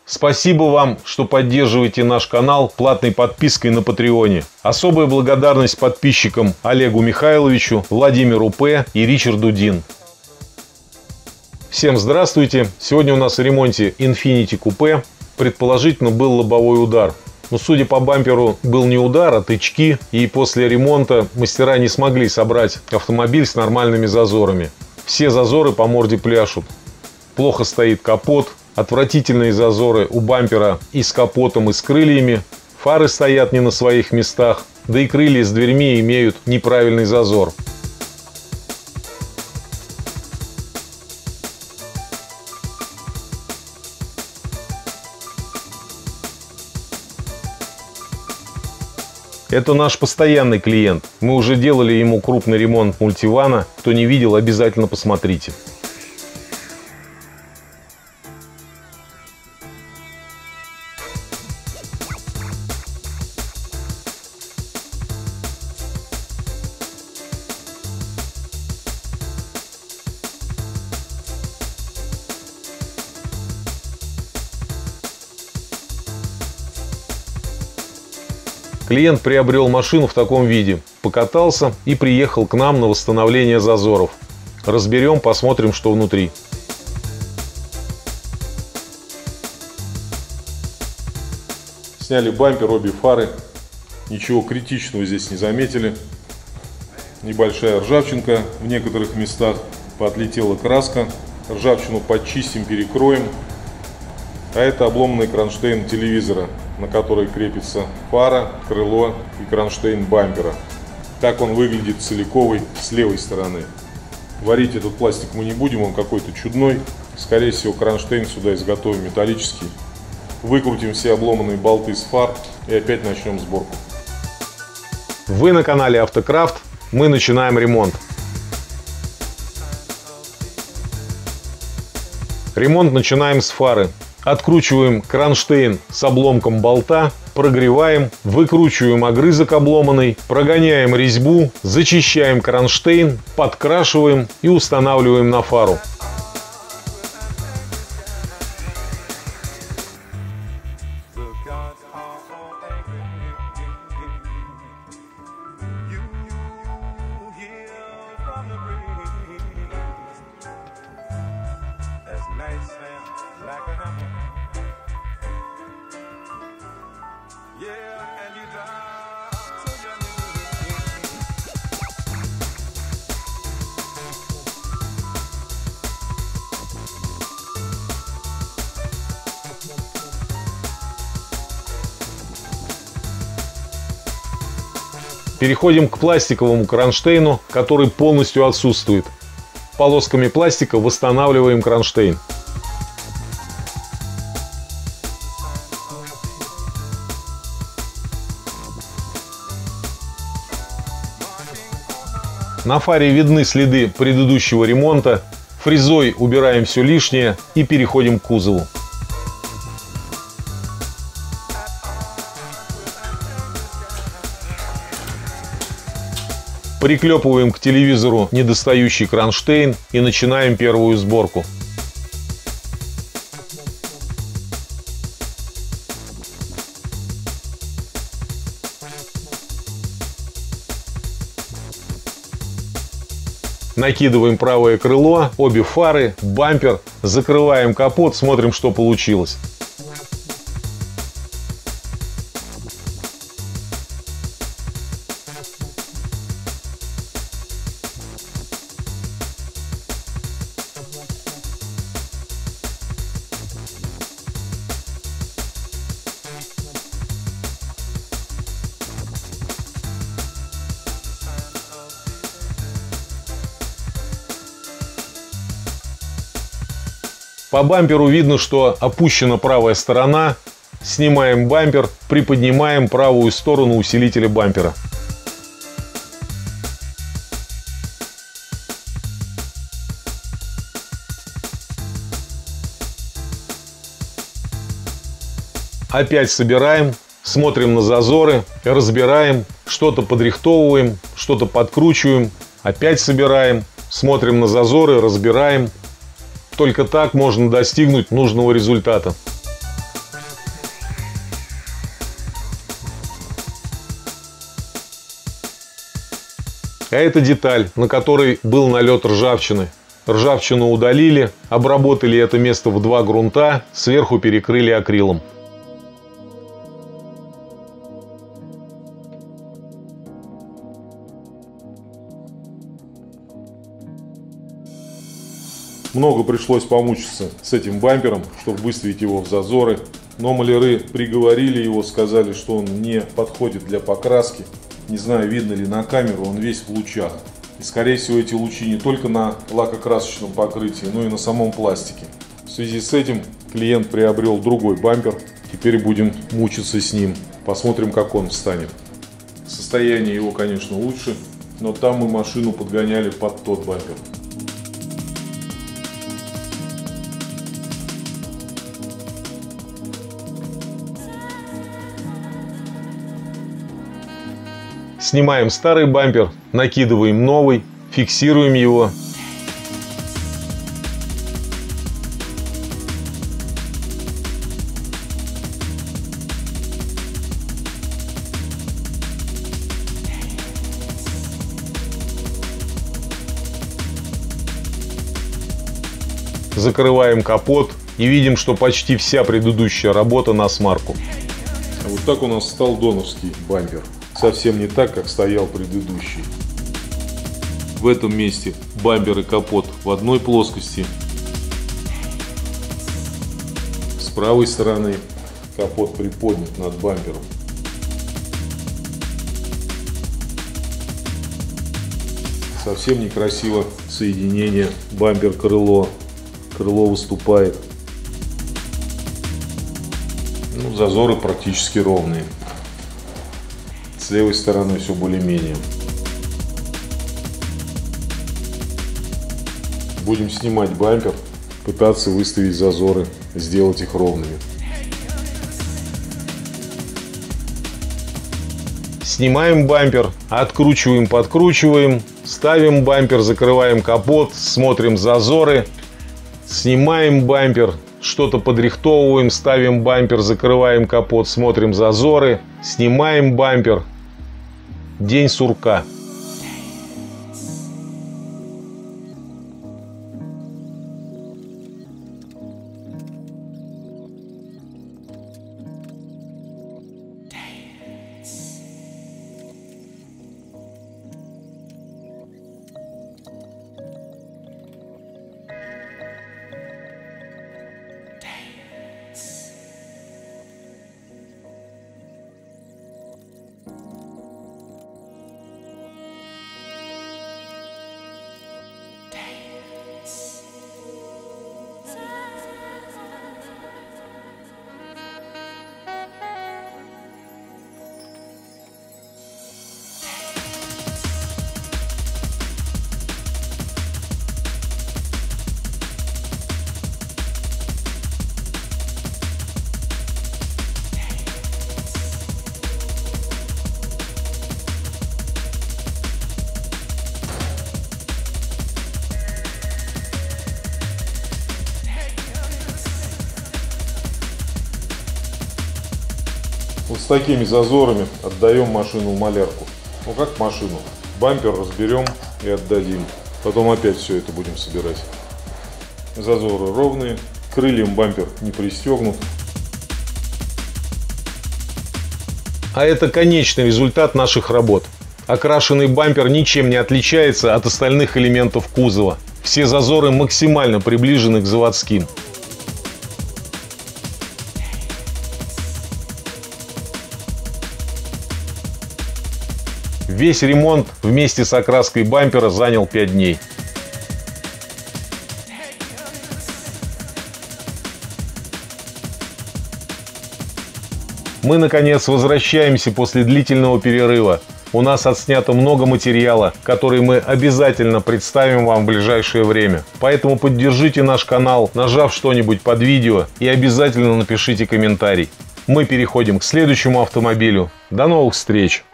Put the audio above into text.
Спасибо вам, что поддерживаете наш канал платной подпиской на Патреоне. Особая благодарность подписчикам Олегу Михайловичу, Владимиру П. и Ричарду Дин. Всем здравствуйте! Сегодня у нас в ремонте Infiniti купе. Предположительно был лобовой удар. Но судя по бамперу, был не удар, а тычки. И после ремонта мастера не смогли собрать автомобиль с нормальными зазорами. Все зазоры по морде пляшут. Плохо стоит капот. Отвратительные зазоры у бампера и с капотом, и с крыльями. Фары стоят не на своих местах. Да и крылья с дверьми имеют неправильный зазор. Это наш постоянный клиент. Мы уже делали ему крупный ремонт мультивана. Кто не видел, обязательно посмотрите. Клиент приобрел машину в таком виде, покатался и приехал к нам на восстановление зазоров. Разберем, посмотрим, что внутри. Сняли бампер, обе фары. Ничего критичного здесь не заметили. Небольшая ржавчинка в некоторых местах. Поотлетела краска. Ржавчину подчистим, перекроем. А это обломанный кронштейн телевизора, на который крепится фара, крыло и кронштейн бампера. Так он выглядит целиковый с левой стороны. Варить этот пластик мы не будем, он какой-то чудной. Скорее всего, кронштейн сюда изготовим металлический. Выкрутим все обломанные болты с фар и опять начнем сборку. Вы на канале Автокрафт. Мы начинаем ремонт. Ремонт начинаем с фары. Откручиваем кронштейн с обломком болта, прогреваем, выкручиваем огрызок обломанный, прогоняем резьбу, зачищаем кронштейн, подкрашиваем и устанавливаем на фару. Переходим к пластиковому кронштейну, который полностью отсутствует. Полосками пластика восстанавливаем кронштейн. На фаре видны следы предыдущего ремонта. Фрезой убираем все лишнее и переходим к кузову. Приклепываем к телевизору недостающий кронштейн и начинаем первую сборку. Накидываем правое крыло, обе фары, бампер, закрываем капот, смотрим, что получилось. По бамперу видно, что опущена правая сторона. Снимаем бампер, приподнимаем правую сторону усилителя бампера. Опять собираем, смотрим на зазоры, разбираем, что-то подрихтовываем, что-то подкручиваем, опять собираем, смотрим на зазоры, разбираем. Только так можно достигнуть нужного результата. А это деталь, на которой был налет ржавчины. Ржавчину удалили, обработали это место в 2 грунта, сверху перекрыли акрилом. Много пришлось помучиться с этим бампером, чтобы выставить его в зазоры. Но маляры приговорили его, сказали, что он не подходит для покраски. Не знаю, видно ли на камеру, он весь в лучах. И скорее всего эти лучи не только на лакокрасочном покрытии, но и на самом пластике. В связи с этим клиент приобрел другой бампер. Теперь будем мучиться с ним. Посмотрим, как он встанет. Состояние его, конечно, лучше, но там мы машину подгоняли под тот бампер. Снимаем старый бампер, накидываем новый, фиксируем его. Закрываем капот и видим, что почти вся предыдущая работа на смарку. Вот так у нас стал доновский бампер. Совсем не так, как стоял предыдущий. В этом месте бампер и капот в одной плоскости. С правой стороны капот приподнят над бампером. Совсем некрасиво соединение бампер-крыло. Крыло выступает. Зазоры практически ровные. С левой стороны все более-менее. Будем снимать бампер, пытаться выставить зазоры, сделать их ровными. Снимаем бампер, откручиваем, подкручиваем, ставим бампер, закрываем капот, смотрим зазоры, снимаем бампер, что-то подрихтовываем, ставим бампер, закрываем капот, смотрим зазоры, снимаем бампер. День сурка. Вот с такими зазорами отдаем машину в малярку. Ну как машину? Бампер разберем и отдадим. Потом опять все это будем собирать. Зазоры ровные. Крыльям бампер не пристегнут. А это конечный результат наших работ. Окрашенный бампер ничем не отличается от остальных элементов кузова. Все зазоры максимально приближены к заводским. Весь ремонт вместе с окраской бампера занял 5 дней. Мы, наконец, возвращаемся после длительного перерыва. У нас отснято много материала, который мы обязательно представим вам в ближайшее время. Поэтому поддержите наш канал, нажав что-нибудь под видео, и обязательно напишите комментарий. Мы переходим к следующему автомобилю. До новых встреч!